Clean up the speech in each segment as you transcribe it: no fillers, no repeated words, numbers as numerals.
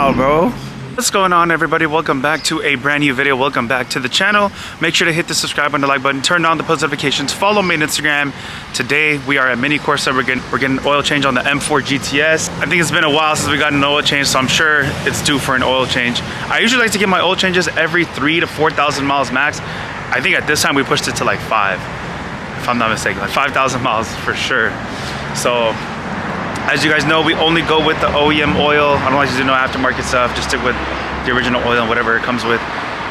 out, bro. What's going on, everybody? Welcome back to a brand new video. Welcome back to the channel. Make sure to hit the subscribe and the like button, turn on the post notifications, follow me on Instagram. Today we are at Mini Corsa. We're getting an oil change on the M4 GTS. I think it's been a while since we got an oil change, so I'm sure it's due for an oil change. I usually like to get my oil changes every 3,000 to 4,000 miles max. I think at this time we pushed it to like 5, if I'm not mistaken, like 5,000 miles for sure. So as you guys know, we only go with the OEM oil. I don't like to do no aftermarket stuff, just stick with the original oil and whatever it comes with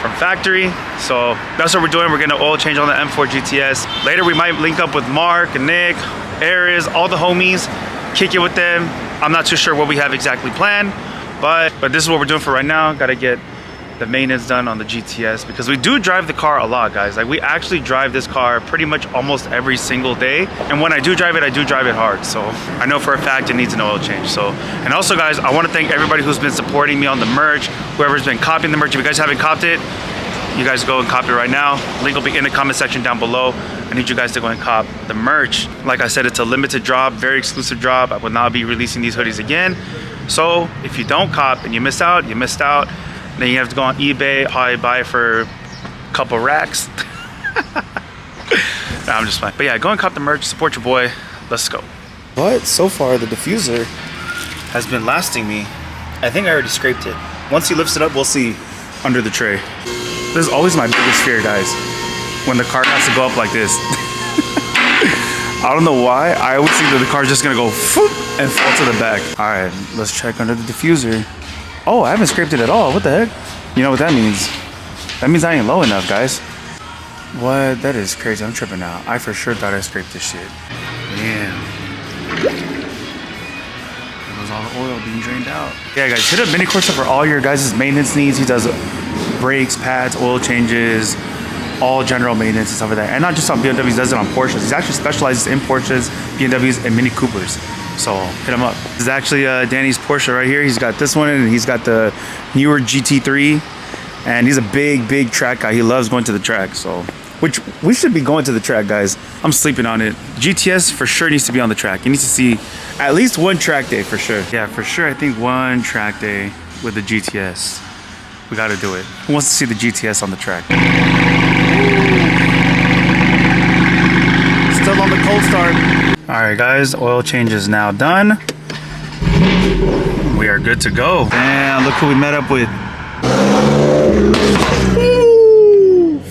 from factory. So that's what we're doing. We're getting an oil change on the M4 GTS. Later we might link up with Mark and Nick, Aries, all the homies, kick it with them. I'm not too sure what we have exactly planned, but this is what we're doing for right now. Gotta get the maintenance done on the GTS because we do drive the car a lot, guys. Like, we actually drive this car pretty much almost every single day, and when I do drive it hard. So I know for a fact it needs an oil change. So, and also, guys, I want to thank everybody who's been supporting me on the merch, whoever's been copying the merch. If you guys haven't copped it, you guys go and copy it right now. Link will be in the comment section down below. I need you guys to go and cop the merch. Like I said, it's a limited drop, very exclusive drop. I will not be releasing these hoodies again. So if you don't cop and you missed out, you missed out. Then you have to go on eBay, probably buy it for a couple racks. Nah, I'm just fine. But yeah, go and cop the merch, support your boy. Let's go. But so far, the diffuser has been lasting me. I think I already scraped it. Once he lifts it up, we'll see under the tray. This is always my biggest fear, guys, when the car has to go up like this. I don't know why. I always think that the car's just gonna go whoop and fall to the back. All right, let's check under the diffuser. Oh, I haven't scraped it at all. What the heck? You know what that means? That means I ain't low enough, guys. What? That is crazy. I'm tripping now. I for sure thought I scraped this shit. Damn. There goes all the oil being drained out. Yeah, guys, hit up Mini Corsa for all your guys' maintenance needs. He does brakes, pads, oil changes, all general maintenance and stuff like that. And not just on BMWs, he does it on Porsches. He actually specializes in Porsches, BMWs, and Mini Coopers. So hit him up. This is actually Danny's Porsche right here. He's got this one and he's got the newer GT3. And he's a big track guy. He loves going to the track. So, which we should be going to the track, guys. I'm sleeping on it. GTS for sure needs to be on the track. You need to see at least one track day for sure. Yeah, for sure. I think one track day with the GTS. We got to do it. Who wants to see the GTS on the track? Still on the cold start. All right, guys, oil change is now done. We are good to go. And look who we met up with. Woo!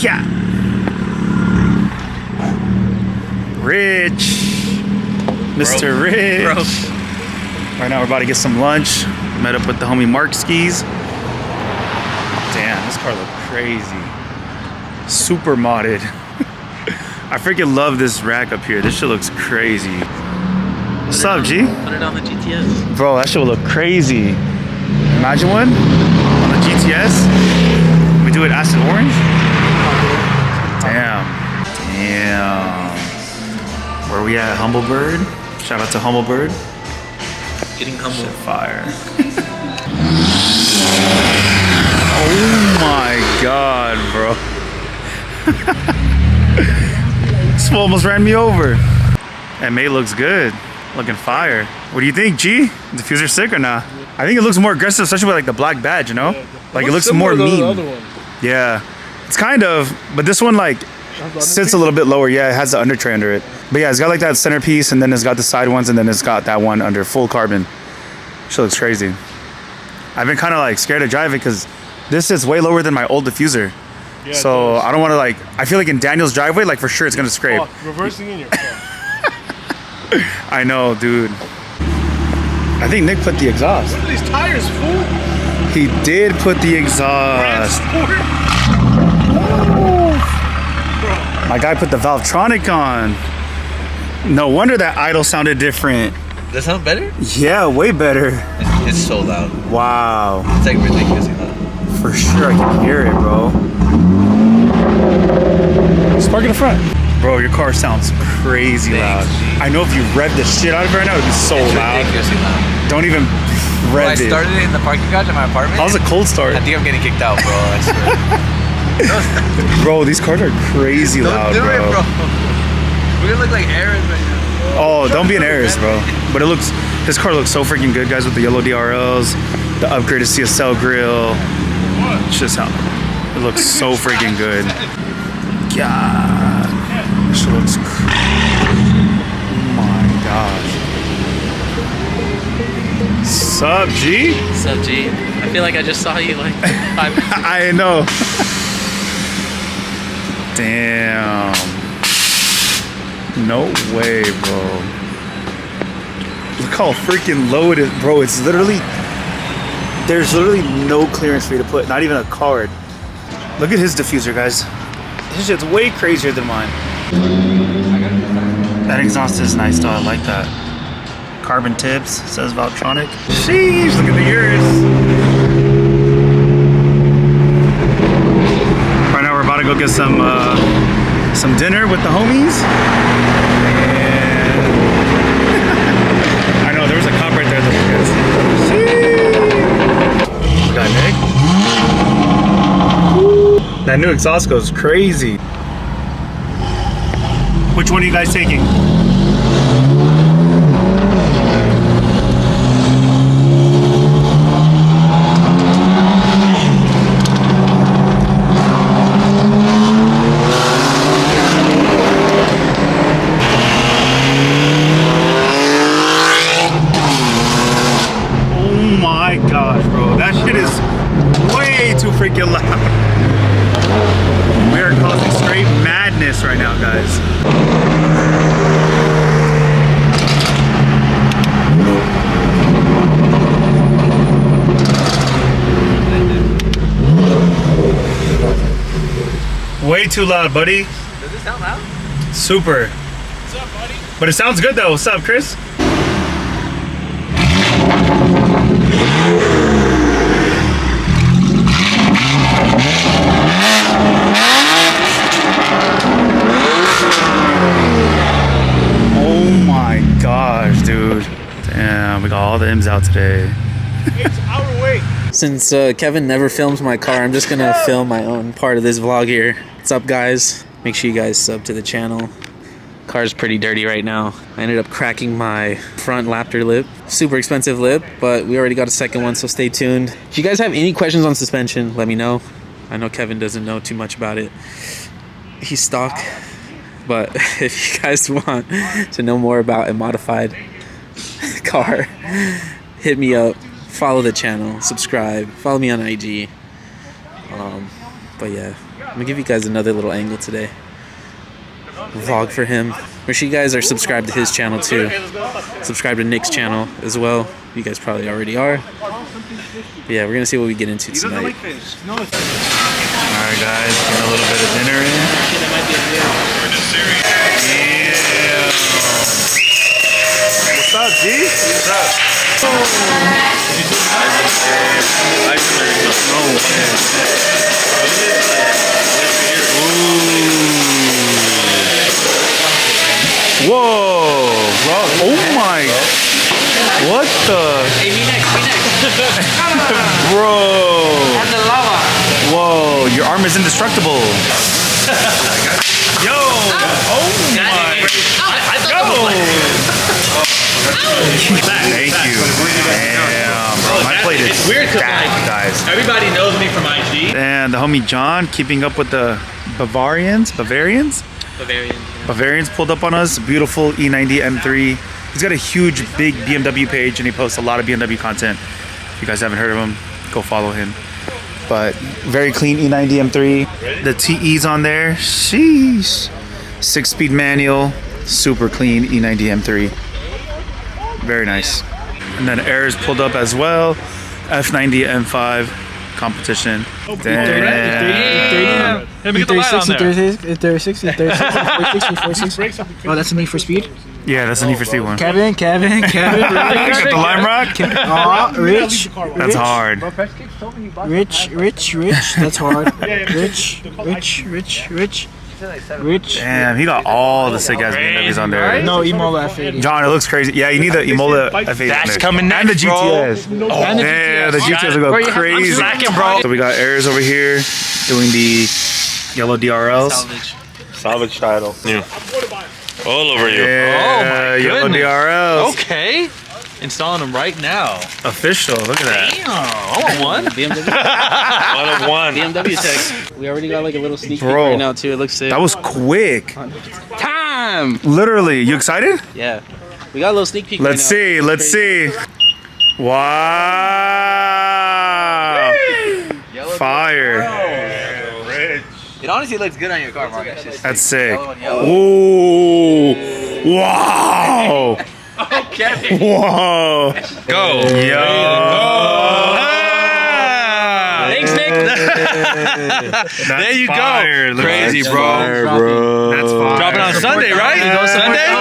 Yeah. Rich. Mr. Rich. Bro. Right now we're about to get some lunch. Met up with the homie Mark Skis. Damn, this car looks crazy. Super modded. I freaking love this rack up here. This shit looks crazy. What's up, G? Put it on the GTS. Bro, that shit will look crazy. Imagine one on the GTS. We do it acid orange. Damn. Where we at? Humblebird. Shout out to Humblebird. Getting humble. Shit fire. Oh my god, bro. This fool almost ran me over. And May looks good. Looking fire. What do you think, G? Diffuser sick or not? I think it looks more aggressive, especially with like the black badge, you know? Yeah, like it looks more mean. The other one. Yeah. It's kind of, but this one like sits a little bit lower. Yeah, it has the under tray under it. But yeah, it's got like that centerpiece and then it's got the side ones and then it's got that one under full carbon. She looks crazy. I've been kind of like scared to drive it because this is way lower than my old diffuser. Yeah, so I don't want to like, I feel like in Daniel's driveway, like for sure it's going to scrape. Oh, reversing in your car. I know, dude. I think Nick put the exhaust. Look at these tires, fool. He did put the exhaust. My guy put the Valvetronic on. No wonder that idle sounded different. Does that sound better? Yeah, way better. It's so loud. Wow. It's like ridiculously loud. For sure, I can hear it, bro. Just park in the front. Bro, your car sounds crazy loud. I know if you rev the shit out of it right now, it'd be so loud. Ridiculously loud. Don't even rev it. I started it in the parking garage at my apartment. That was a cold start. I think I'm getting kicked out, bro. I swear. Bro, these cars are crazy loud, Don't do bro. it, bro. We're gonna look like Aaron right now. Oh, don't be an Aries, bro. But it looks This car looks so freaking good, guys, with the yellow DRLs, the upgraded CSL grill. It's just how it looks so freaking good. God, this looks oh my gosh. Sup, G? Sup, G? I feel like I just saw you like 5 minutes ago. I know. Damn. No way, bro. Look how freaking low it is, bro. It's literally, there's literally no clearance for you to put, not even a card. Look at his diffuser, guys. His shit's way crazier than mine. That exhaust is nice though, I like that. Carbon tips, says Valtronic. Sheesh, look at the ears. Right now we're about to go get some dinner with the homies. And I know there was a cop right there that we got Nick. That new exhaust goes crazy. Which one are you guys taking? Oh my gosh, bro. That shit is way too freaking loud. We are causing straight madness right now, guys. Way too loud, buddy. Does it sound loud? Super. What's up, buddy? But it sounds good though. What's up, Chris? Oh my gosh, dude. Damn, we got all the M's out today. It's our way. Since Kevin never films my car, I'm just gonna film my own part of this vlog here. What's up, guys? Make sure you guys sub to the channel. Car's pretty dirty right now. I ended up cracking my front Laptor lip. Super expensive lip, but we already got a second one, so stay tuned. If you guys have any questions on suspension, let me know. I know Kevin doesn't know too much about it. He's stock. But if you guys want to know more about a modified car, hit me up. Follow the channel, subscribe, follow me on IG. But yeah, I'm gonna give you guys another little angle today. Vlog for him. Make sure you guys are subscribed to his channel too. Subscribe to Nick's channel as well. You guys probably already are. But yeah, we're gonna see what we get into tonight. Alright guys, getting a little bit of dinner in. Yeah. What's up, G? What's up? Whoa, bro. Oh my. What the? Hey, me next. Bro. And the lava. Whoa, your arm is indestructible. Yo. Oh my. I thought Yo. that Thank you. Damn, bro. My plate is weird 'cause, stacked, like, guys. everybody knows me from IG. And the homie John keeping up with the Bavarians pulled up on us. Beautiful E90 M3. He's got a huge, big BMW page and he posts a lot of BMW content. If you guys haven't heard of him, go follow him. But very clean E90 M3. The TE's on there. Sheesh. 6-speed manual. Super clean E90 M3. Very nice. And then Air's pulled up as well. F90 M5 competition. Damn. Let me get the light on there. 36. Oh, that's a Need for Speed. Yeah, that's a Need for Speed one. Kevin. Got the Lime Rock? Rich. That's hard. Rich. That's hard. Rich. Damn, he got all the sick ass BMWs on there. No, Imola F80. John, it looks crazy. Yeah, you need the Imola F80. That's coming and the next, bro. GTS. And the Yeah, GTS. the GTS will go crazy. slacking, bro. So we got Airs over here doing the yellow DRLs. Salvage title. Yeah. All over you. Yeah, Oh my yellow goodness. DRLs. Okay. installing them right now. Official. Look at that. Damn, I want one. BMW. One of one. BMW tech. We already got like a little sneak peek Bro. right now too. It looks sick. That was quick. time. Literally. You excited? Yeah. We got a little sneak peek. Let's see. Let's see. Wow. Fire. It honestly looks good on your car, Mark. That's sick. Yellow and yellow. Ooh. Wow. Okay. Whoa. Go. Yo. Thanks, Nick. There you go. Fire. Crazy, That's bro. Fire, bro. That's fire. Dropping on Sunday, right? Sunday?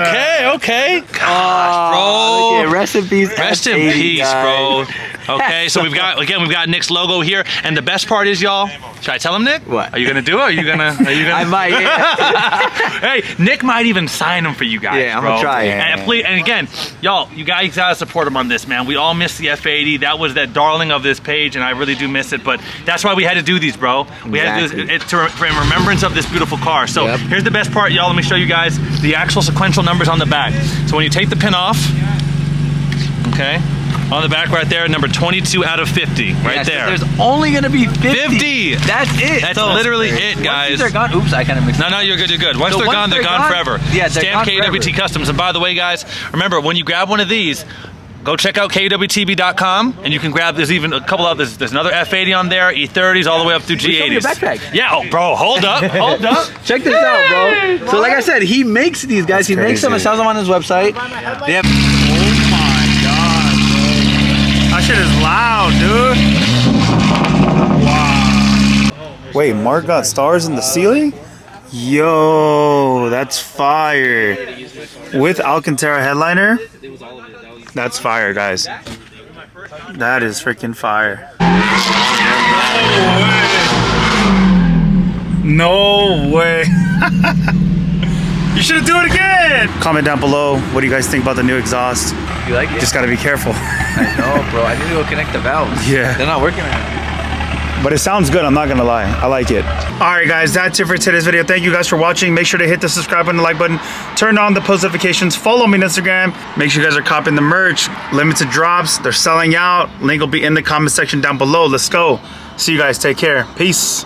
Okay, okay. Gosh, bro. Okay, rest in peace. Rest in F80, peace, guys. bro. Okay, so we've got Nick's logo here, and the best part is, y'all. Should I tell him, Nick? What? Are you gonna do it? Are you gonna? I might, yeah. Hey, Nick might even sign them for you guys, Yeah, I'm bro. gonna try it. And please, and again, y'all, you guys gotta support him on this, man. We all miss the F80. That was that darling of this page, and I really do miss it. But that's why we had to do these, bro. We had to do this in remembrance of this beautiful car. So here's the best part, y'all. Let me show you guys the actual sequential numbers on the back. So when you take the pin off, okay. On the back right there, number 22 out of 50, right there. There's only gonna be 50. 50! That's it. That's literally it, guys. Once these are gone, oops, I kind of mixed. No, you're good, you're good. Once So they're gone forever. Yeah, they're Stamp gone forever. KWT Customs. And by the way, guys, remember, when you grab one of these, go check out kwtb.com, and you can grab, there's even a couple of, there's another F80 on there, E30s, all the way up through G80s. Show me your backpack. Yeah, oh, bro, hold up, hold up. Check this out, bro. So like I said, he makes these guys. He makes them and sells them on his website. They have That shit is loud, dude. Wow. Wait, Mark got stars in the ceiling? Yo, that's fire. With Alcantara headliner? That's fire, guys. That is freaking fire. No way. You should do it again. Comment down below. What do you guys think about the new exhaust? You like it? Just gotta be careful. I know, bro. I need to go connect the valves. Yeah. They're not working right now. But it sounds good, I'm not gonna lie. I like it. Alright guys, that's it for today's video. Thank you guys for watching. Make sure to hit the subscribe button, the like button, turn on the post notifications, follow me on Instagram. Make sure you guys are copying the merch. Limited drops, they're selling out. Link will be in the comment section down below. Let's go. See you guys, take care. Peace.